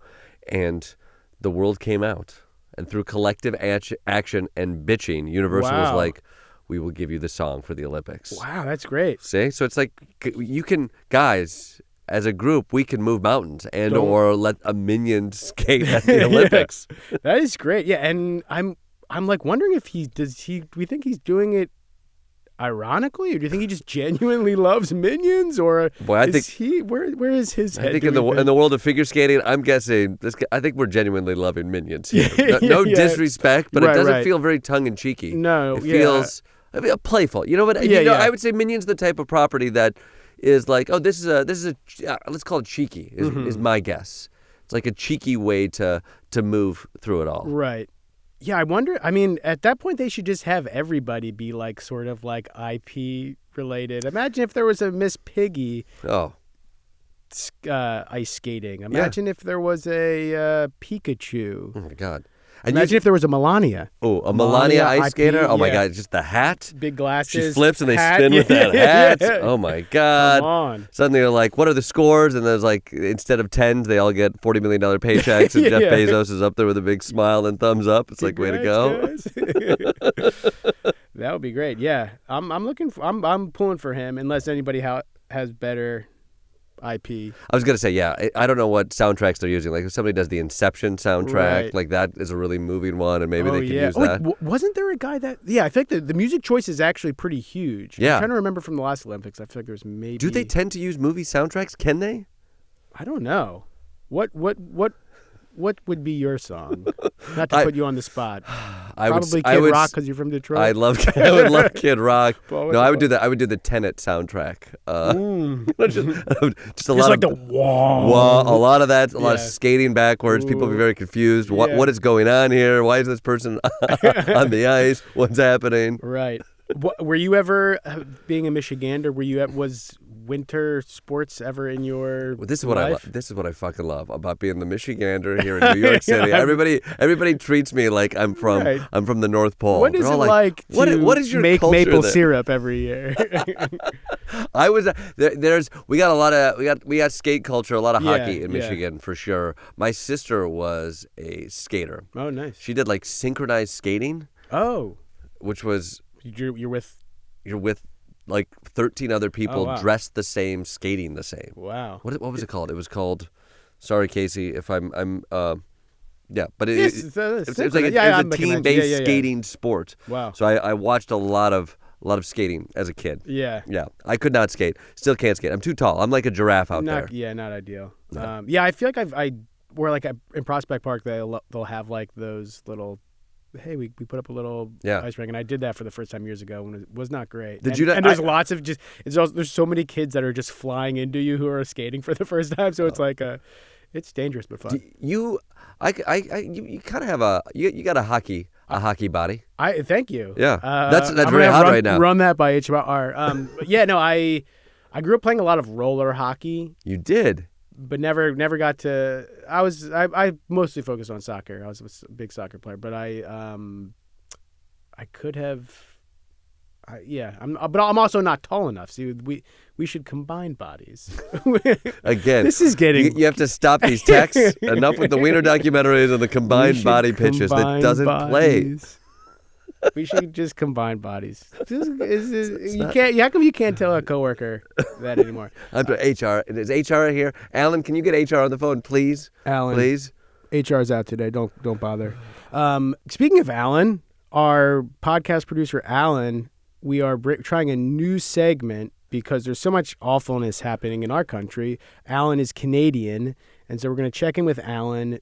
and the world came out, and through collective action and bitching, Universal was like, we will give you the song for the Olympics. Wow, that's great. See, so it's like you can, guys. As a group, we can move mountains or let a minion skate at the Olympics. That is great. Yeah, and I'm like wondering if do we think he's doing it ironically, or do you think he just genuinely loves Minions, or where is his head? I think in the world of figure skating, I'm guessing I think we're genuinely loving Minions here. No disrespect, but it doesn't feel very tongue in cheeky. No, it feels playful. You know what? I would say Minions the type of property that is like, this is a let's call it cheeky is my guess. It's like a cheeky way to move through it all. Right. Yeah, I wonder. I mean, at that point, they should just have everybody be like sort of like IP related. Imagine if there was a Miss Piggy. Ice skating. Imagine if there was a Pikachu. Oh my God. Imagine if there was a Melania. Oh, a Melania ice skater? Oh, my God. Just the hat. Big glasses. She flips and they spin with that hat. Yeah. Oh, my God. Come on. Suddenly they're like, what are the scores? And there's like, instead of 10s, they all get $40 million paychecks. And Jeff Bezos is up there with a big smile and thumbs up. It's like, way to go. That would be great. Yeah. I'm pulling for him, unless anybody has better IP. I was going to say, I don't know what soundtracks they're using. Like if somebody does the Inception soundtrack, like that is a really moving one, and maybe they could use that. Wasn't there a guy that... Yeah, I think the music choice is actually pretty huge. Yeah. I'm trying to remember from the last Olympics. I feel like there's maybe... Do they tend to use movie soundtracks? Can they? I don't know. What would be your song? Not to put you on the spot. Probably Kid Rock because you're from Detroit. I would love Kid Rock. No, I would do that. I would do the Tenet soundtrack. Just a lot like of the wall. A lot of that. A lot of skating backwards. People will be very confused. What is going on here? Why is this person on the ice? What's happening? Right. Were you ever, being a Michigander, was winter sports ever in your This is what I fucking love about being the Michigander here in New York City. Everybody treats me like I'm from the North Pole. What is it like to what is your make culture maple there? syrup every year? I was we got skate culture, a lot of hockey in Michigan for sure. My sister was a skater. Oh, nice. She did like synchronized skating. Oh, which was you're with like 13 other people Oh, wow. dressed the same, skating the same. Wow. What was it called? It was called. Sorry, Casey, if I'm yeah, but it was like a team-based skating sport. Wow. So I watched a lot of skating as a kid. Yeah. Yeah. I could not skate. Still can't skate. I'm too tall. I'm like a giraffe out there. Yeah, not ideal. No. I feel like we're like in Prospect Park. They'll have like those little. Hey, we put up a little ice rink, and I did that for the first time years ago when it was not great. And there's lots of there's so many kids that are just flying into you who are skating for the first time, so it's like it's dangerous but fun. You kind of have you got a hockey body. Thank you. Yeah, that's very hot right now. Run that by HR. I grew up playing a lot of roller hockey. You did. But never got to. I mostly focused on soccer. I was a big soccer player, but I could have. But I'm also not tall enough. See, we should combine bodies. Again, this is getting. You have to stop these texts. Enough with the Wiener documentaries and the combined body pitches that doesn't play. We should just combine bodies. You can't. How come you can't tell a coworker that anymore? I'm HR. Is HR here? Alan, can you get HR on the phone, please? Alan, please. HR's out today. Don't bother. Speaking of Alan, our podcast producer Alan, we are trying a new segment because there's so much awfulness happening in our country. Alan is Canadian, and so we're going to check in with Alan.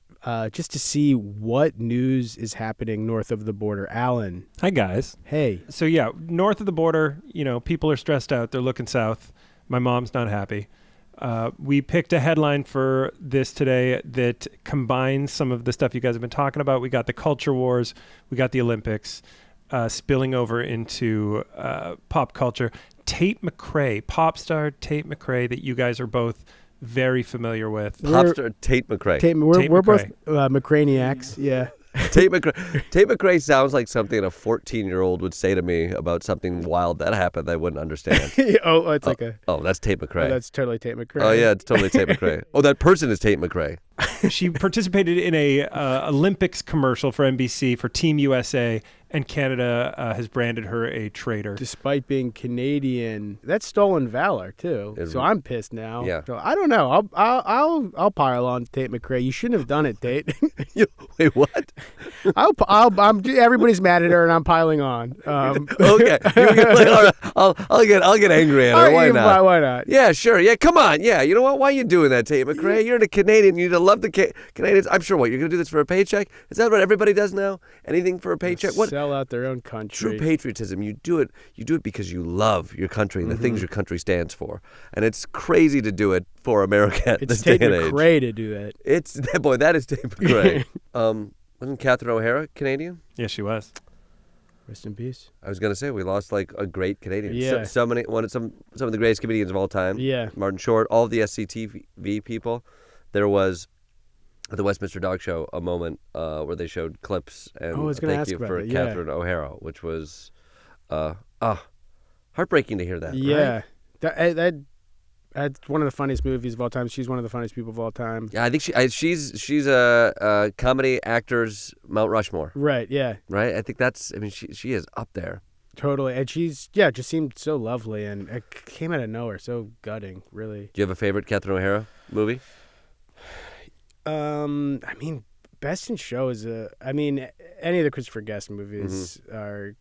Just to see what news is happening north of the border. Alan. Hi, guys. Hey. So, north of the border, people are stressed out. They're looking south. My mom's not happy. We picked a headline for this today that combines some of the stuff you guys have been talking about. We got the culture wars. We got the Olympics spilling over into pop culture. Pop star Tate McRae, that you guys are both very familiar with. Popstar Tate McRae. We're both McRaniacs. Yeah. Tate McRae sounds like something a 14-year-old would say to me about something wild that happened I wouldn't understand. It's like that's Tate McRae. Oh, that's totally Tate McRae. Oh yeah, it's totally Tate McRae. Oh, that person is Tate McRae. She participated in a Olympics commercial for NBC for Team USA, and Canada has branded her a traitor. Despite being Canadian, that's stolen valor too. So I'm pissed now. Yeah. So I don't know. I'll pile on Tate McRae. You shouldn't have done it, Tate. Wait, what? Everybody's mad at her, and I'm piling on. Okay. I'll get angry at her. Why not? Why not? Yeah, sure. Yeah, come on. Yeah, you know what? Why are you doing that, Tate McRae? You're a Canadian. You need to love the Canadians. I'm sure. What, you're going to do this for a paycheck? Is that what everybody does now? Anything for a paycheck? What? Sell out their own country. True patriotism. You do it because you love your country and the things your country stands for. And it's crazy to do it for America at this day and age. It's Tate McRae to do that. That is Tate McRae. Wasn't Catherine O'Hara Canadian? Yes, she was. Rest in peace. I was gonna say we lost like a great Canadian. Yeah. Some of the greatest comedians of all time. Yeah. Martin Short, all of the SCTV people. There was at the Westminster Dog Show a moment where they showed clips and thank you for Catherine O'Hara, which was heartbreaking to hear that. Yeah. Right? That's one of the funniest movies of all time. She's one of the funniest people of all time. Yeah, I think she's a comedy actor's Mount Rushmore. Right, yeah. Right? I think she is up there. Totally. And she's, just seemed so lovely, and it came out of nowhere, so gutting, really. Do you have a favorite Catherine O'Hara movie? Best in Show is any of the Christopher Guest movies are.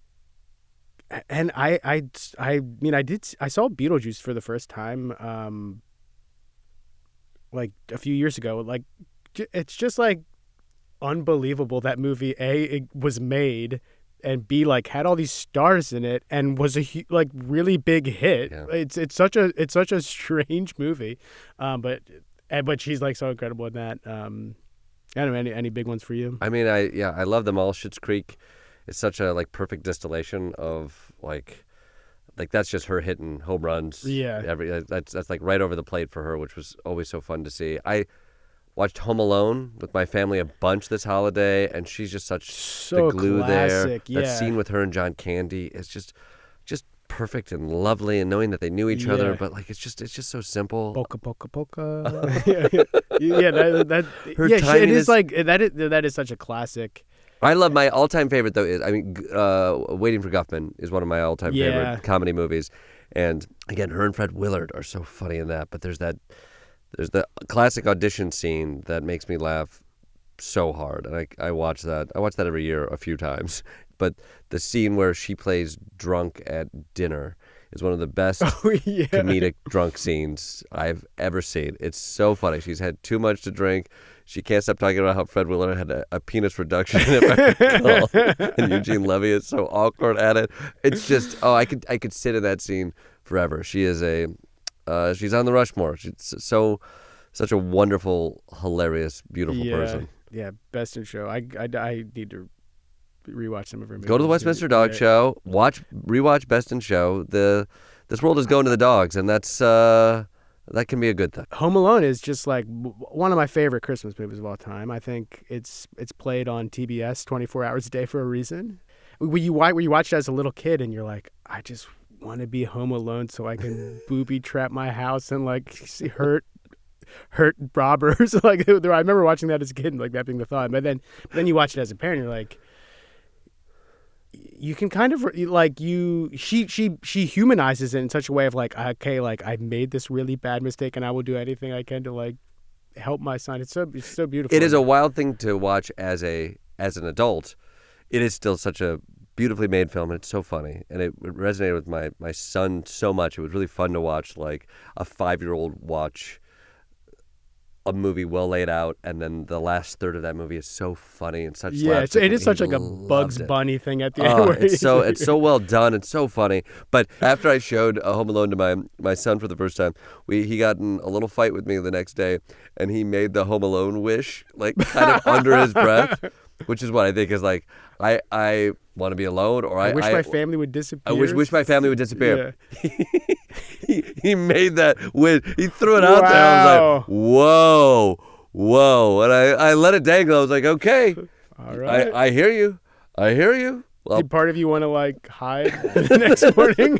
And I saw Beetlejuice for the first time, like a few years ago. Like, it's just like unbelievable that movie, A, it was made, and B, like had all these stars in it and was a like really big hit. Yeah. It's such a strange movie, but she's like so incredible in that. I don't know, any big ones for you? I mean, I love them all. Schitt's Creek is such a like perfect distillation of like that's just her hitting home runs. Yeah, that's like right over the plate for her, which was always so fun to see. I watched Home Alone with my family a bunch this holiday, and she's just the glue classic, there. That scene with her and John Candy is just perfect and lovely, and knowing that they knew each other, but like it's just so simple. Polka, polka, polka. That her timing it is like that is such a classic. I love my all-time favorite though is Waiting for Guffman is one of my all-time favorite comedy movies, and again her and Fred Willard are so funny in that. But there's the classic audition scene that makes me laugh so hard, and I watch that every year a few times. But the scene where she plays drunk at dinner is one of the best comedic drunk scenes I've ever seen. It's so funny. She's had too much to drink. She can't stop talking about how Fred Willard had a penis reduction, and Eugene Levy is so awkward at it. It's just I could sit in that scene forever. She is she's on the Rushmore. She's such a wonderful, hilarious, beautiful person. Yeah, Best in Show. I need to rewatch some of her movies. Go to the Westminster Dog Show. Rewatch Best in Show. This world is going to the dogs, and that's that can be a good thing. Home Alone is just like one of my favorite Christmas movies of all time. I think it's played on TBS 24 hours a day for a reason. Were you watched it as a little kid and you're like, I just want to be home alone so I can booby trap my house and like hurt robbers. Like I remember watching that as a kid and like that being the thought. But then you watch it as a parent, and you're like, you can kind of like she humanizes it in such a way of like, okay, like I made this really bad mistake and I will do anything I can to like help my son. It's so beautiful. It is a wild thing to watch as an adult. It is still such a beautifully made film, and it's so funny, and it resonated with my son so much. It was really fun to watch, like a 5-year-old watch a movie well laid out, and then the last third of that movie is so funny and such slapstick. It is such like a Bugs Bunny thing at the end. It's so well done. It's so funny. But after I showed Home Alone to my son for the first time, he got in a little fight with me the next day, and he made the Home Alone wish like kind of under his breath, which is what I think is like I want to be alone, or I wish my family would disappear. I wish my family would disappear. Yeah. He made that wish. He threw it out there. I was like, whoa. And I let it dangle. I was like, okay. All right. I hear you. Well, did part of you want to like hide the next morning?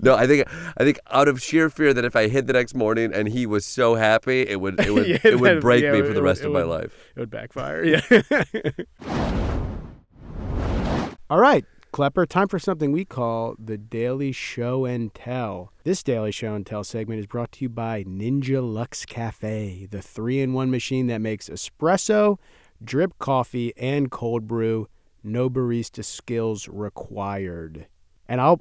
No, I think out of sheer fear that if I hid the next morning and he was so happy, it would break me for the rest of my life. It would backfire. Yeah. All right, Klepper, time for something we call the Daily Show and Tell. This Daily Show and Tell segment is brought to you by Ninja Luxe Cafe, the 3-in-1 machine that makes espresso, drip coffee, and cold brew. No barista skills required. And I'll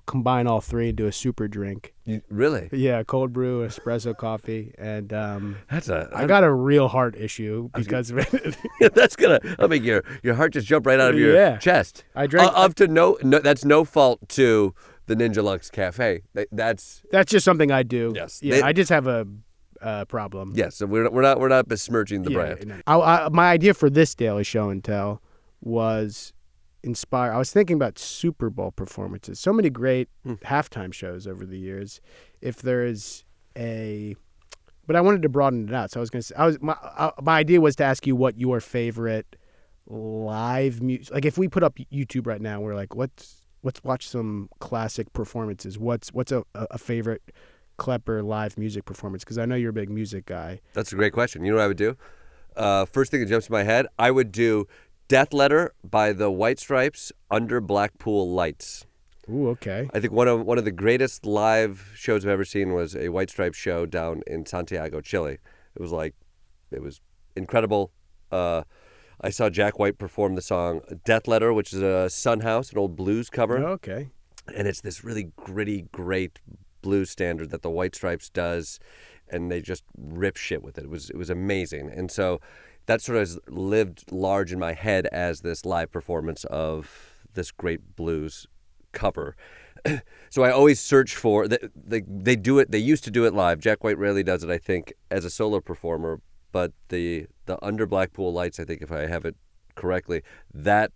combine all three and do a super drink. Really? Yeah, cold brew, espresso coffee, and I got a real heart issue because of it. That's gonna make your heart just jump right out of your chest. I drank no. That's no fault to the Ninja Luxe Cafe. That's just something I do. Yes. Yeah, I just have a problem. Yes, so we're not besmirching the brand. My idea for this Daily Show and Tell was inspired. I was thinking about Super Bowl performances. So many great halftime shows over the years. If there is but I wanted to broaden it out. So I was going to say, my idea was to ask you what your favorite live music. Like if we put up YouTube right now, we're like, let's watch some classic performances. What's a favorite Klepper live music performance? Because I know you're a big music guy. That's a great question. You know what I would do? First thing that jumps in my head, I would do Death Letter by the White Stripes Under Blackpool Lights. Ooh, okay. I think one of the greatest live shows I've ever seen was a White Stripes show down in Santiago, Chile. It was incredible. I saw Jack White perform the song Death Letter, which is a Son House, an old blues cover. Oh, okay. And it's this really gritty, great blues standard that the White Stripes does. and they just rip shit with it. It was amazing. And so that sort of has lived large in my head as this live performance of this great blues cover. So I always search for they do it. They used to do it live. Jack White rarely does it, I think, as a solo performer. But the Under Blackpool Lights, I think, if I have it correctly, that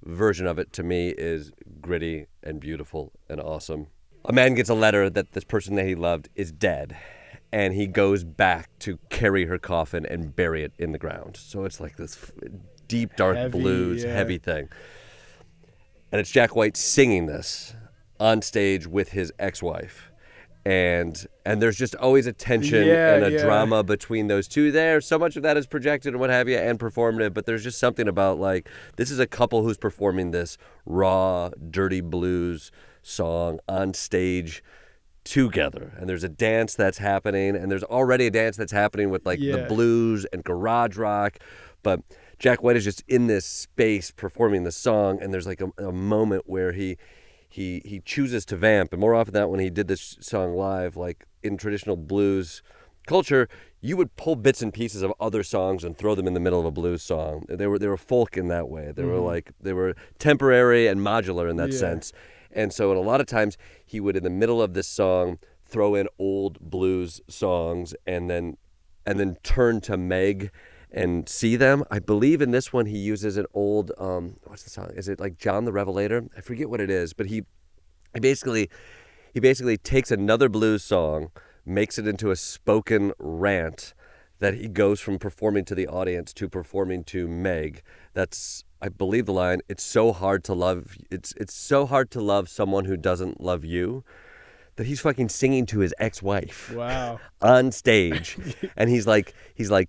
version of it to me is gritty and beautiful and awesome. A man gets a letter that this person that he loved is dead, and he goes back to carry her coffin and bury it in the ground. So it's like this deep, dark blues, heavy thing. And it's Jack White singing this on stage with his ex-wife. And there's just always a tension and a drama between those two there. So much of that is projected and what have you and performative, but there's just something about, like, this is a couple who's performing this raw, dirty blues song on stage together. And there's a dance that's happening, and there's already a dance that's happening with, like, the blues and garage rock. But Jack White is just in this space performing the song, and there's, like, a moment where he chooses to vamp. And more often than not, when he did this song live, like in traditional blues culture, you would pull bits and pieces of other songs and throw them in the middle of a blues song. They were folk in that way. They were temporary and modular in that sense. And so, a lot of times, he would, in the middle of this song, throw in old blues songs and then turn to Meg and see them. I believe in this one he uses an old what's the song? Is it like John the Revelator? I forget what it is, but he basically takes another blues song, makes it into a spoken rant that he goes from performing to the audience to performing to Meg. That's, I believe, the line, it's so hard to love someone who doesn't love you. That he's fucking singing to his ex-wife. Wow. On stage. And he's like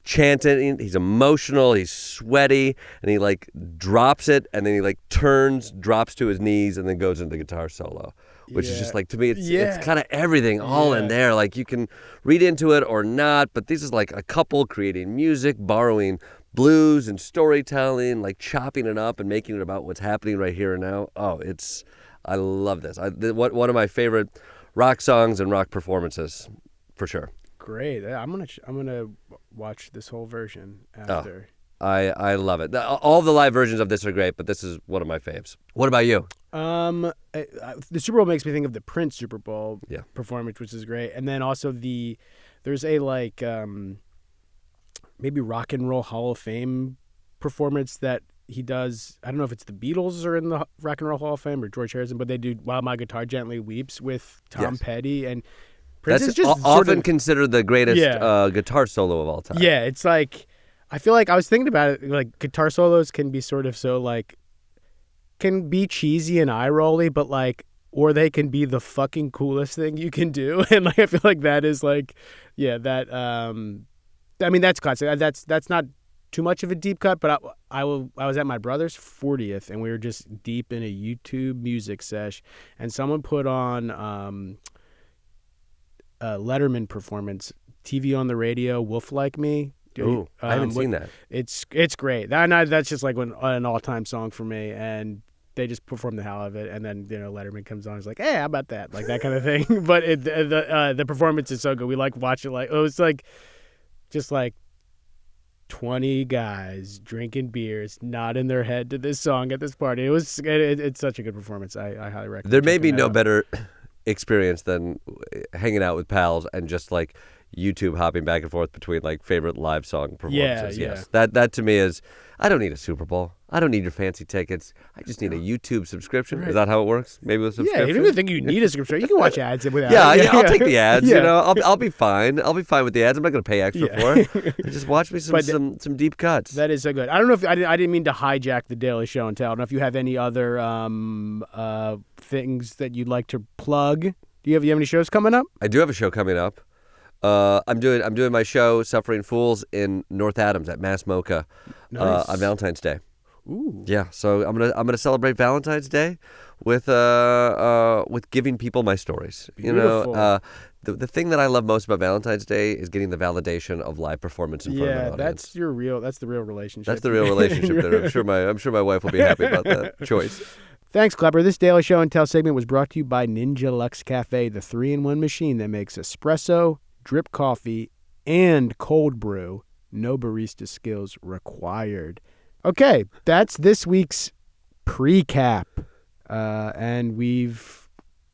chanting, he's emotional, he's sweaty, and he like drops it, and then he like drops to his knees, and then goes into the guitar solo. Which is just like, to me, it's kind of everything all in there. Like, you can read into it or not, but this is like a couple creating music, borrowing blues and storytelling, like chopping it up and making it about what's happening right here and now. Oh, I love this. One of my favorite rock songs and rock performances, for sure. Great. I'm gonna watch this whole version after. Oh, I love it. All the live versions of this are great, but this is one of my faves. What about you? The Super Bowl makes me think of the Prince Super Bowl performance, which is great, and then also there's a maybe Rock and Roll Hall of Fame performance that he does. I don't know if it's the Beatles are in the Rock and Roll Hall of Fame or George Harrison, but they do While My Guitar Gently Weeps with Tom Petty, and Prince is just often considered the greatest guitar solo of all time. Yeah, it's like, I feel like I was thinking about it, like guitar solos can be sort of so like, can be cheesy and eye-rolly, but like, or they can be the fucking coolest thing you can do. And like, I feel like that is like, I mean, that's classic. That's not too much of a deep cut, but I was at my brother's 40th, and we were just deep in a YouTube music sesh, and someone put on a Letterman performance, TV on the Radio, Wolf Like Me. Ooh, I haven't seen that. It's great. That's just like an all-time song for me, and they just perform the hell out of it, and then Letterman comes on, he's like, hey, how about that? Like that kind of thing. But the performance is so good. We like watch it, like it's like just like 20 guys drinking beers, nodding their head to this song at this party. It's such a good performance. I highly recommend. There may be no better experience than hanging out with pals and just like YouTube hopping back and forth between like favorite live song performances. Yes. That to me is, I don't need a Super Bowl. I don't need your fancy tickets. I just need a YouTube subscription. Right. Is that how it works? Maybe with a subscription? Yeah, you don't even think you need a subscription. You can watch ads without it. I'll take the ads. I'll be fine. I'll be fine with the ads. I'm not going to pay extra for it. Just watch me some deep cuts. That is so good. I don't know if I didn't mean to hijack the Daily Show and tell. I don't know if you have any other things that you'd like to plug. Do you have any shows coming up? I do have a show coming up. I'm doing my show Suffering Fools in North Adams at Mass Mocha on Valentine's Day. Ooh. Yeah, so I'm gonna celebrate Valentine's Day with giving people my stories. Beautiful. The thing that I love most about Valentine's Day is getting the validation of live performance in front of an audience. That's the real relationship. That's the real relationship there. I'm sure my wife will be happy about that choice. Thanks, Klepper. This Daily Show and Tell segment was brought to you by Ninja Luxe Cafe, the 3-in-1 machine that makes espresso, drip coffee, and cold brew. No barista skills required. Okay, that's this week's pre-cap. And we've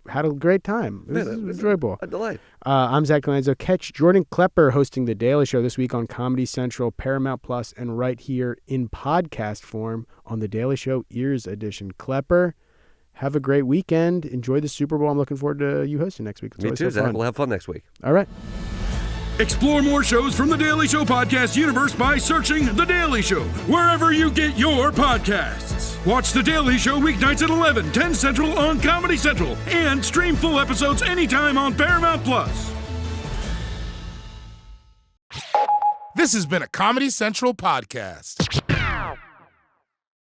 had a great time. It was enjoyable. A delight. I'm Zach DiLanzo. Catch Jordan Klepper hosting The Daily Show this week on Comedy Central, Paramount Plus, and right here in podcast form on The Daily Show Ears Edition. Klepper, have a great weekend. Enjoy the Super Bowl. I'm looking forward to you hosting next week. Me too, Zach. We'll have fun next week. All right. Explore more shows from The Daily Show podcast universe by searching The Daily Show wherever you get your podcasts. Watch The Daily Show weeknights at 11, 10 Central on Comedy Central, and stream full episodes anytime on Paramount Plus. This has been a Comedy Central podcast.